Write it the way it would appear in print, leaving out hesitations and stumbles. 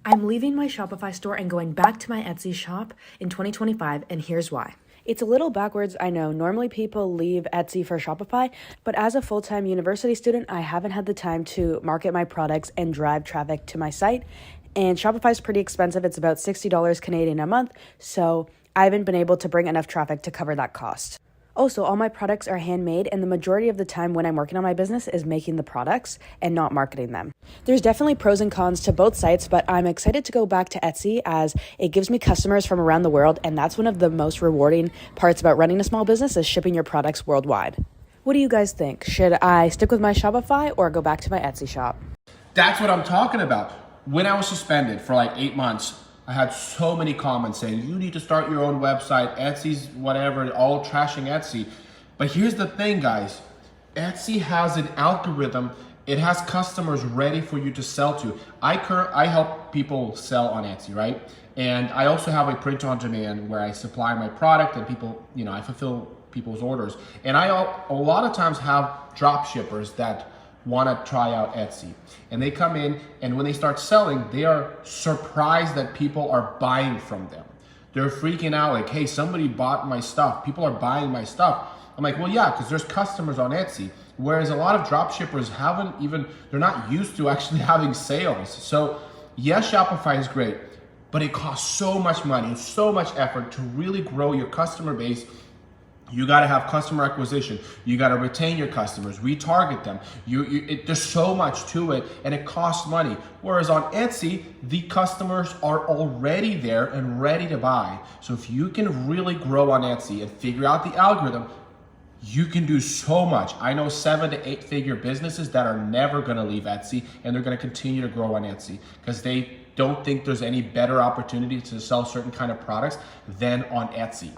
I'm leaving my Shopify store and going back to my Etsy shop in 2025, and here's why. It's a little backwards, I know. Normally people leave Etsy for Shopify, but as a full-time university student, I haven't had the time to market my products and drive traffic to my site. And Shopify is pretty expensive. It's about $60 Canadian a month, so I haven't been able to bring enough traffic to cover that cost. Also, all my products are handmade, and the majority of the time when I'm working on my business is making the products and not marketing them. There's definitely pros and cons to both sites, but I'm excited to go back to Etsy as it gives me customers from around the world, and that's one of the most rewarding parts about running a small business is shipping your products worldwide. What do you guys think? Should I stick with my Shopify or go back to my Etsy shop? That's what I'm talking about. When I was suspended for like 8 months, I had so many comments saying, you need to start your own website, Etsy's whatever, all trashing Etsy. But here's the thing, guys. Etsy has an algorithm. It has customers ready for you to sell to. I help people sell on Etsy, right? And I also have a print on demand where I supply my product and people, I fulfill people's orders. And I a lot of times have drop shippers that want to try out Etsy. And they come in, and when they start selling, they are surprised that people are buying from them. They're freaking out like, hey, somebody bought my stuff. People are buying my stuff. I'm like, well, yeah, because there's customers on Etsy. Whereas a lot of drop shippers they're not used to actually having sales. So yes, Shopify is great, but it costs so much money and so much effort to really grow your customer base. You got to have customer acquisition. You got to retain your customers, retarget them. There's so much to it, and it costs money. Whereas on Etsy, the customers are already there and ready to buy. So if you can really grow on Etsy and figure out the algorithm, you can do so much. I know 7 to 8 figure businesses that are never going to leave Etsy, and they're going to continue to grow on Etsy because they don't think there's any better opportunity to sell certain kind of products than on Etsy.